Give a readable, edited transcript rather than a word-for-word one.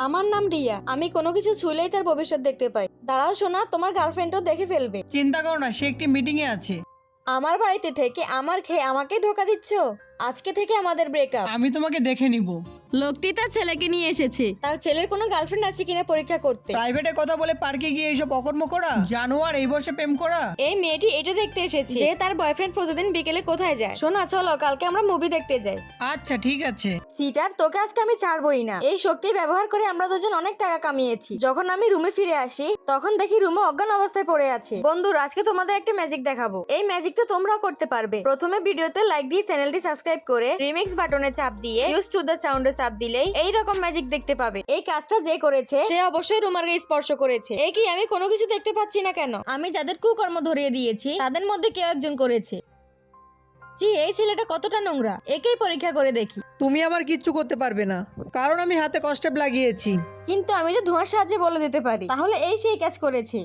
আমার নাম রিয়া। আমি কোনো কিছু ছুঁলেই তার ভবিষ্যৎ দেখতে পাই। দাঁড়াও সোনা, তোমার গার্লফ্রেন্ডও দেখে ফেলবে। চিন্তা করো না, সে একটি মিটিং এ আছে। আমার বাড়িতে থেকে আমার খেয়ে আমাকেই ধোকা দিচ্ছ। আজকে থেকে আমাদের ব্রেকআপ। আমি তোমাকে দেখে নিব। লোকটি তার ছেলেকে নিয়ে এসেছে। তার ছেলের কোনো গার্লফ্রেন্ড আছে কিনা পরীক্ষা করতে। প্রাইভেটে কথা বলে পার্কে গিয়ে এইসব অকর্ম করা, জানোয়ার এই বয়সে প্রেম করা। এই মেয়েটি এটা দেখতে এসেছে যে তার বয়ফ্রেন্ড প্রতিদিন বিকেলে কোথায় যায়। শোনা, চলো কালকে আমরা মুভি দেখতে যাই। আচ্ছা ঠিক আছে। সিটার, তোকে আজকে আমি ছাড়বই না। এই শক্তি ব্যবহার করে আমরা দুজন অনেক টাকা কামিয়েছি। যখন আমি রুমে ফিরে আসি তখন দেখি রুমে অজ্ঞান অবস্থায় পড়ে আছে। বন্ধুরা, আজকে তোমাদের একটা ম্যাজিক দেখাবো। এই ম্যাজিক তো তোমরাও করতে পারবে। প্রথমে ভিডিওতে লাইক দিয়ে চ্যানেলটি সাবস্ক্রাইব করে রিমিক্স বাটনে চাপ দিয়ে ইউজ টু দ্য সাউন্ডে চাপ দিলেই এইরকম ম্যাজিক দেখতে পাবে। এই কাজটা যে করেছে সে অবশ্যই রুমার গায়ে স্পর্শ করেছে। এই কি আমি কোনো কিছু দেখতে পাচ্ছি না কেন? আমি যাদের কুকর্ম ধরিয়ে দিয়েছি তাদের মধ্যে কেউ একজন করেছে। জি, এই ছেলেটা কতটা নোংরা। একেই পরীক্ষা করে দেখি। তুমি আমার কিচ্ছু করতে পারবে না, কারণ আমি হাতে কষ্টেপ লাগিয়েছি। কিন্তু আমি তো ধোঁয়ার সাহায্যে বলে দিতে পারি। তাহলে এই সেই কাজ করেছে।